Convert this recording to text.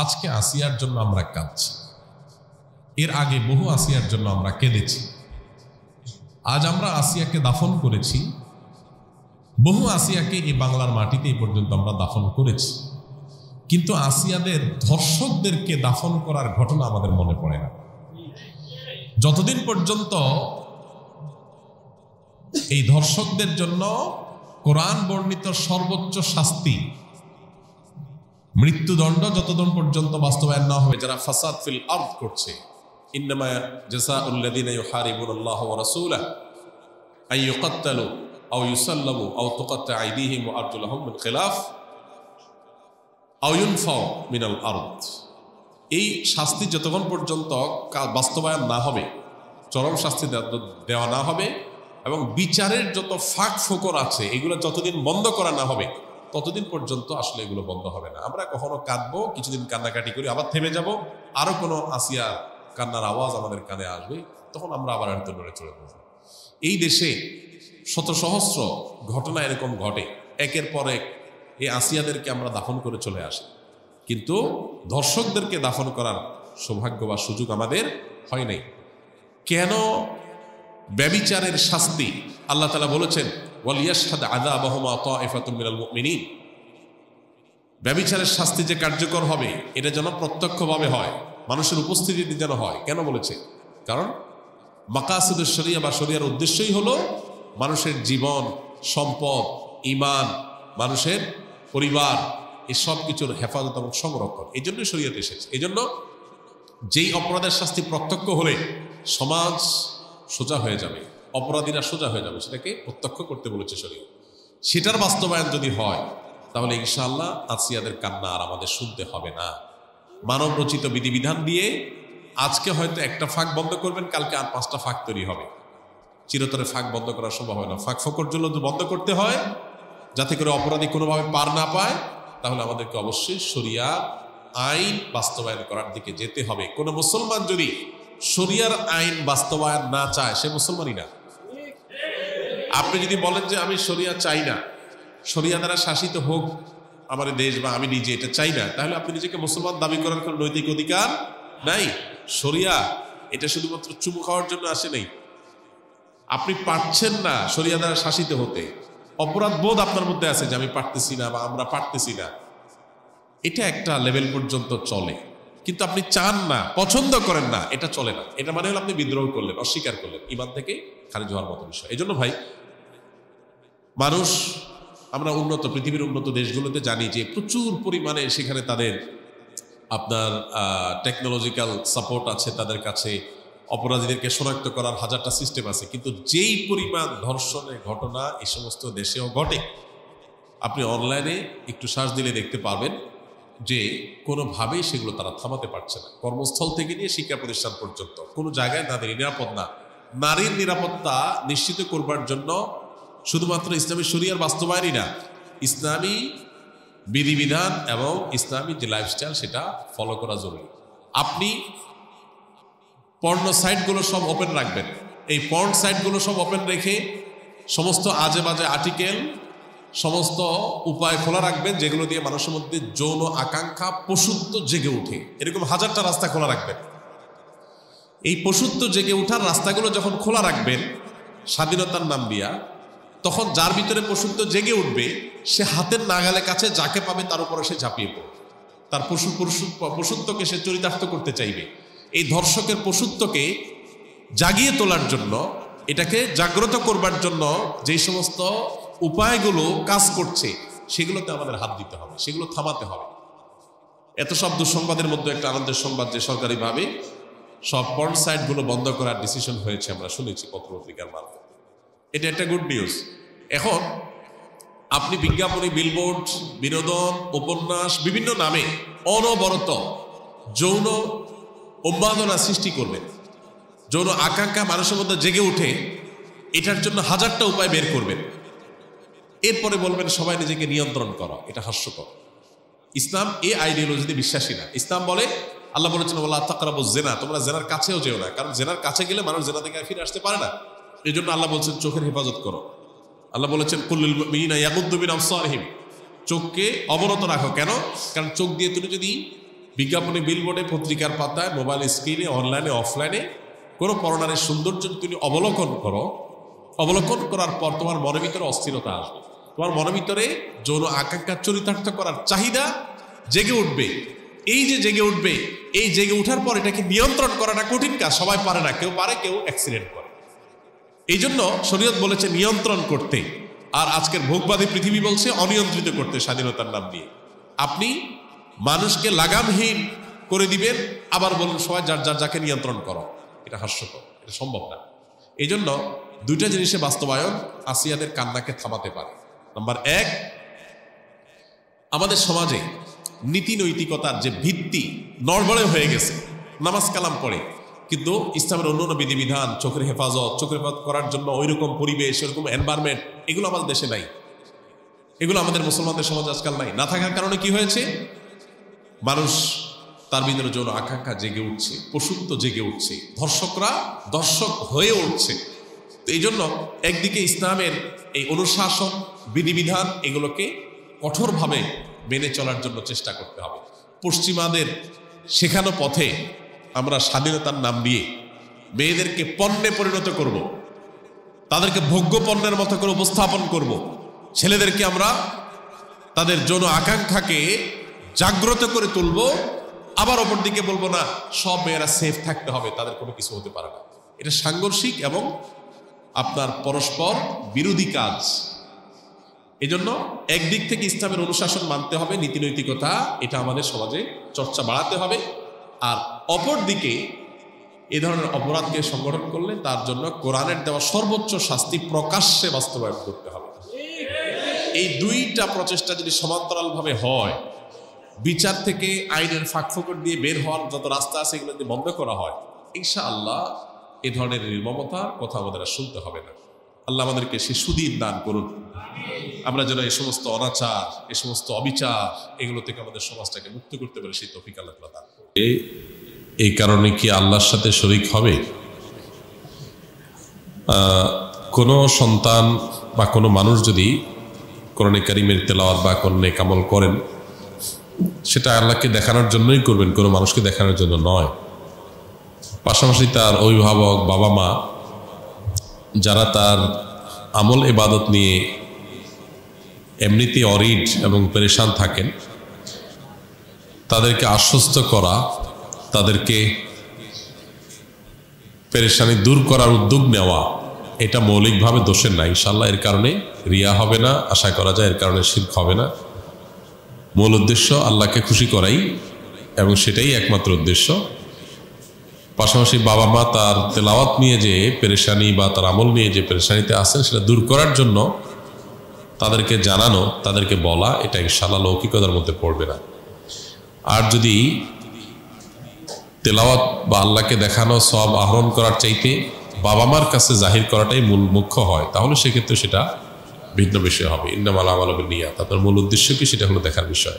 আজকে আসিয়ার জন্য আমরা কাঁদছি, এর আগে বহু আসিয়ার জন্য আমরা কেঁদেছি। আজ আমরা আসিয়াকে দাফন করেছি, বহু আসিয়াকে এই বাংলার মাটিতে এই পর্যন্ত আমরা দাফন করেছি, কিন্তু আসিয়াদের ধর্ষকদেরকে দাফন করার ঘটনা আমাদের মনে পড়ে না। যতদিন পর্যন্ত এই ধর্ষকদের জন্য কোরআন বর্ণিত সর্বোচ্চ শাস্তি মৃত্যুদণ্ড যতদিন পর্যন্ত বাস্তবায়ন না হবে, যারা ফাসাদ ফিল আরদ করছে, ইন্নামা জাযাউল্লাযীনা ইউহারিবুনাল্লাহ ওয়া রাসূলাহু আন ইউকাত্তালু আও ইউসাল্লামু আও তুকাত্তা আইদিহিম ওয়া আরজুলুহুম মিন খিলাফ আও ইউনফাউ মিনাল আরদ, এই শাস্তি যতক্ষণ পর্যন্ত বাস্তবায়ন না হবে, চরম শাস্তি দেওয়া না হবে এবং বিচারের যত ফাঁক ফোকর আছে এগুলো যতদিন বন্ধ করা না হবে ততদিন পর্যন্ত আসলে এগুলো বন্ধ হবে না। আমরা কখনো কাঁদবো, কিছুদিন কান্নাকাটি করি, আবার থেমে যাব, আরো কোনো আসিয়া কান্নার আওয়াজ আমাদের কানে আসবে, তখন আমরা আবার হয়তো নড়ে চলে যাব। এই দেশে শত সহস্র ঘটনা এরকম ঘটে, একের পর এক এই আসিয়াদেরকে আমরা দাফন করে চলে আসি, কিন্তু ধর্ষকদেরকে দাফন করার সৌভাগ্য বা সুযোগ আমাদের হয় নাই। কেন? ব্যভিচারের শাস্তি আল্লাহ তাআলা বলেছেন ওয়ালিয়াশহাদ আযাবাহুমা তাইফাতুম মিনাল মুমিনিন, ব্যভিচারের শাস্তি যে কার্যকর হবে এটা যেন প্রত্যক্ষভাবে হয়, মানুষের উপস্থিতিতে যেন হয়। কেন বলেছে? কারণ মাকাসিদুশ শরিয়া বা শরিয়ার উদ্দেশ্যই হলো মানুষের জীবন, সম্পদ, ঈমান, মানুষের পরিবার, এই সব কিছুর হেফাজত এবং সংরক্ষণ। এই জন্যই শরিয়ত এসেছে। এই জন্য যেই অপরাধের শাস্তি প্রত্যক্ষ হলে সমাজ সোজা হয়ে যাবে, অপরাধীরা সোজা হয়ে যাবে, সেটাকে প্রত্যক্ষ করতে বলেছে শরীয়ত। সেটার বাস্তবায়ন যদি হয় তাহলে ইনশাআল্লাহ আসিয়াদের কান্না আর আমাদের শুনতে হবে না। মানব রচিত বিধিবিধান দিয়ে আজকে হয়তো একটা ফাঁক বন্ধ করবেন, কালকে আর 5টা ফাঁক তৈরি হবে। চিরতরে ফাঁক বন্ধ করা সম্ভব হয় না। ফাঁক ফোকর জন্য বন্ধ করতে হয় যাতে করে অপরাধী কোনোভাবে পার না পায়, তাহলে আমাদেরকে অবশ্যই শরিয়া আইন বাস্তবায়ন করার দিকে যেতে হবে। কোনো মুসলমান যদি শরিয়ার আইন বাস্তবায়ন না চায় সে মুসলমানই না। আপনি যদি বলেন যে আমি শরিয়া চাই না, শরিয়া দ্বারা শাসিত হোক আমার দেশ বা আমি নিজে এটা চাই না, তাহলে আপনি নিজেকে মুসলমান দাবি করার কোনো নৈতিক অধিকার নাই। শরিয়া এটা শুধুমাত্র চুমু খাওয়ার জন্য আসে নাই। আপনি পারছেন না শরিয়া দ্বারা শাসিত হতে, অপরাধ বোধ আপনার মধ্যে আছে যে আমি পারতেছি না বা আমরা পারতেছি না, এটা একটা লেভেল পর্যন্ত চলে, কিন্তু আপনি চান না, পছন্দ করেন না, এটা চলে না। এটা মানে হলো আপনি বিদ্রোহ করলেন, অস্বীকার করলেন, ঈমান থেকে খারিজ হওয়ার মতো বিষয়। এই জন্য ভাই মানুষ, আমরা উন্নত পৃথিবীর উন্নত দেশগুলোতে জানি যে প্রচুর পরিমাণে সেখানে তাদের আপনার টেকনোলজিক্যাল সাপোর্ট আছে, তাদের কাছে অপরাধীদেরকে শনাক্ত করার হাজারটা সিস্টেম আছে, কিন্তু যেই পরিমাণ ধর্ষণের ঘটনা এই সমস্ত দেশেও ঘটে, আপনি অনলাইনে একটু সার্চ দিলে দেখতে পারবেন যে কোনোভাবেই সেগুলো তারা থামাতে পারছে না। কর্মস্থল থেকে নিয়ে শিক্ষা প্রতিষ্ঠান পর্যন্ত কোনো জায়গায় তাদের নিরাপদ না। নারীর নিরাপত্তা নিশ্চিত করবার জন্য শুধুমাত্র ইসলামী শরিয়ার বাস্তবায়নই না, ইসলামী বিধিবিধান এবং ইসলামী যে লাইফস্টাইল সেটা ফলো করা জরুরি। আপনি পর্ন সাইটগুলো সব ওপেন রাখবেন, এই পর্ন সাইটগুলো সব ওপেন রেখে সমস্ত আজে বাজে আর্টিকেল, সমস্ত উপায় খোলা রাখবেন যেগুলো দিয়ে মানুষের মধ্যে যৌন আকাঙ্ক্ষা, পশুত্ব জেগে উঠে, এরকম হাজারটা রাস্তা খোলা রাখবেন। এই পশুত্ব জেগে ওঠার রাস্তাগুলো যখন খোলা রাখবেন স্বাধীনতার নাম দিয়া, তখন যার ভিতরে পশুত্ব জেগে উঠবে সে হাতের নাগালের কাছে যাকে পাবে তার উপরে সে ঝাঁপিয়ে পড়বে, তার পশুত্বকে সে চরিতার্থ করতে চাইবে। এই ধর্ষকের পশুত্বকে জাগিয়ে তোলার জন্য, এটাকে জাগ্রত করবার জন্য যেই সমস্ত উপায়গুলো কাজ করছে সেগুলোতে আমাদের হাত দিতে হবে, সেগুলো থামাতে হবে। এত সব দুঃসংবাদের মধ্যে একটা আনন্দের সংবাদ যে সরকারিভাবে সব পর্ন সাইটগুলো বন্ধ করার ডিসিশন হয়েছে, আমরা শুনেছি পত্রপত্রিকার মারফত। এটা একটা গুড নিউজ। এখন আপনি বিজ্ঞাপনী, বিলবোর্ড, বিনোদন, উপন্যাস, বিভিন্ন নামে অনবরত যৌন উন্মাদনা সৃষ্টি করবেন, যৌন আকাঙ্ক্ষা মানুষের মধ্যে জেগে উঠে, এটার জন্য হাজারটা উপায় বের করবেন। এরপরে বলবেন সবাই নিজেকে নিয়ন্ত্রণ করো, এটা হাস্যকর। ইসলাম এই আইডিওলজিতে বিশ্বাসী না। ইসলাম বলে, আল্লাহ বলেছেন ওয়ালা তাকরাবুজ জিনা, তোমরা জেনার কাছেও যেও না, কারণ জেনার কাছে গেলে মানুষ জেনা থেকে ফিরে আসতে পারে না। এই জন্য আল্লাহ বলছেন চোখের হেফাজত করো। আল্লাহ বলেছেন কুল্লুল মুমিনিনা ইয়াগুদ্দু মিন আবসারিহিম, চোখকে অবনত রাখো। কেন? কারণ চোখ দিয়ে তুমি যদি বিজ্ঞাপনে, বিলবোর্ডে, পত্রিকার পাতায়, মোবাইল স্ক্রিনে, অনলাইনে, অফলাইনে কোনো পরনারীর সৌন্দর্য তুমি অবলোকন করো, অবলোকন করার পর তোমার মনের ভিতরে অস্থিরতা আসবে, তোমার মনের ভিতরে যৌন আকাঙ্ক্ষা চরিতার্থ করার চাহিদা জেগে উঠবে। এই যে জেগে উঠবে, এই জেগে ওঠার পর এটাকে নিয়ন্ত্রণ করাটা কঠিন কাজ, সবাই পারে না, কেউ পারে, কেউ অ্যাক্সিডেন্ট করে। এই জন্য শরীয়ত বলেছে নিয়ন্ত্রণ করতে, আর আজকের ভোগবাদী পৃথিবী বলছে অনিয়ন্ত্রিত করতে স্বাধীনতার নাম দিয়ে। আপনি মানুষকে লাগামহীন করে দিবেন, আবার বলুন সবাই যার যার যাকে নিয়ন্ত্রণ করো, এটা হাস্যকর, এটা সম্ভব না। এই জন্য দুইটা জিনিসে বাস্তবায়ন আসিয়াদের কান্নাকে থামাতে পারে। নাম্বার এক, আমাদের সমাজে নীতি নৈতিকতার যে ভিত্তি নড়বড়ে হয়ে গেছে, নামাজ কালাম পড়ে কিন্তু ইসলামের অন্য বিধিবিধান, চোখের হেফাজত করার জন্য ওইরকম পরিবেশ, ওইরকম এনভায়রনমেন্ট, এগুলো আমাদের দেশে নাই, এগুলো আমাদের মুসলমানদের সমাজ আজকাল নাই। না থাকার কারণে কি হয়েছে, মানুষ তার ভিতরে যৌন আকাঙ্ক্ষা জেগে উঠছে, পশুত্ব জেগে উঠছে, ধর্ষকরা দর্শক হয়ে উঠছে। তো এই জন্য একদিকে ইসলামের এই অনুশাসন, বিধিবিধান, এগুলোকে কঠোরভাবে মেনে চলার জন্য চেষ্টা করতে হবে। পশ্চিমাদের শেখানো পথে আমরা স্বাধীনতার নাম দিয়ে মেয়েদেরকে পণ্যে পরিণত করব, তাদেরকে ভোগ্য পণ্যের মতো করে উপস্থাপন করব। ছেলেদেরকে আমরা তাদের যৌন আকাঙ্ক্ষাকে জাগ্রত করে তুলব, আবার অপর দিকে বলবো না সব মেয়েরা সেফ থাকতে হবে, তাদের কোনো কিছু হতে পারে না। এটা সাংঘর্ষিক এবং আপনার পরস্পর বিরোধী কাজ। এজন্য একদিক থেকে ইসলামের অনুশাসন মানতে হবে, নীতি নৈতিকতা, এটা আমাদের সমাজে চর্চা বাড়াতে হবে। আর অপর দিকে এ ধরনের অপরাধকে সংগঠন করলে তার জন্য কোরআনের দেওয়া সর্বোচ্চ শাস্তি প্রকাশ্যে বাস্তবায়ন করতে হবে। এই দুইটা প্রচেষ্টা যদি সমান্তরালভাবে হয়, বিচার থেকে আইনের ফাঁকফোকর দিয়ে বের হওয়ার যত রাস্তা আছে এগুলো যদি বন্ধ করা হয়, ইনশাআল্লাহ এ ধরনের নির্মমতার কথা আমাদের আর শুনতে হবে না। আল্লাহ আমাদেরকে সে সুদিন দান করুন, আমরা যেন এই সমস্ত অনাচার, এই সমস্ত অবিচার, এগুলো থেকে আমাদের সমাজটাকে মুক্ত করতে পারি, সেই তৌফিক আল্লাহ দান করুন। এই কারণে কি আল্লাহর সাথে শরীক হবে? কোনো সন্তান বা কোনো মানুষ যদি কোরআনে কারীমের তেলাওয়াত বা কোনো নেক আমল করেন, সেটা আল্লাহকে দেখানোর জন্যই করবেন, কোনো মানুষকে দেখানোর জন্য নয়। পাশাপাশি তার অভিভাবক, বাবা মা, যারা তার আমল ইবাদত নিয়ে এমনিতে অরিড এবং পেরেশান থাকেন, তাদেরকে আশ্বস্ত করা, তাদেরকে পেরেশানি দূর করার উদ্যোগ নেওয়া, এটা মৌলিকভাবে দোষের না। ইনশাআল্লাহ এর কারণে রিয়া হবে না, আশা করা যায় এর কারণে শিরক হবে না। মূল উদ্দেশ্য আল্লাহকে খুশি করাই, এবং সেটাই একমাত্র উদ্দেশ্য। পাশাপাশি বাবা মা তার তেলাওয়াত নিয়ে যে পেরেশানি বা তার আমল নিয়ে যে পেরেশানিতে আসেন, সেটা দূর করার জন্য তাদেরকে জানানো, তাদেরকে বলা, এটা ইনশাআল্লাহ লৌকিকতার মধ্যে পড়বে না। আর যদি তেলাওয়াত বা আল্লাহকে দেখানো সওয়াব আহরণ করার চাইতে বাবা মার কাছে জাহির করাটাই মুখ্য হয়, তাহলে সেক্ষেত্রে সেটা ভিন্ন বিষয় হবে। ইন্নামাল আমালু বিন্নিয়াত, আপনার মূল উদ্দেশ্য কি সেটা হলো দেখার বিষয়।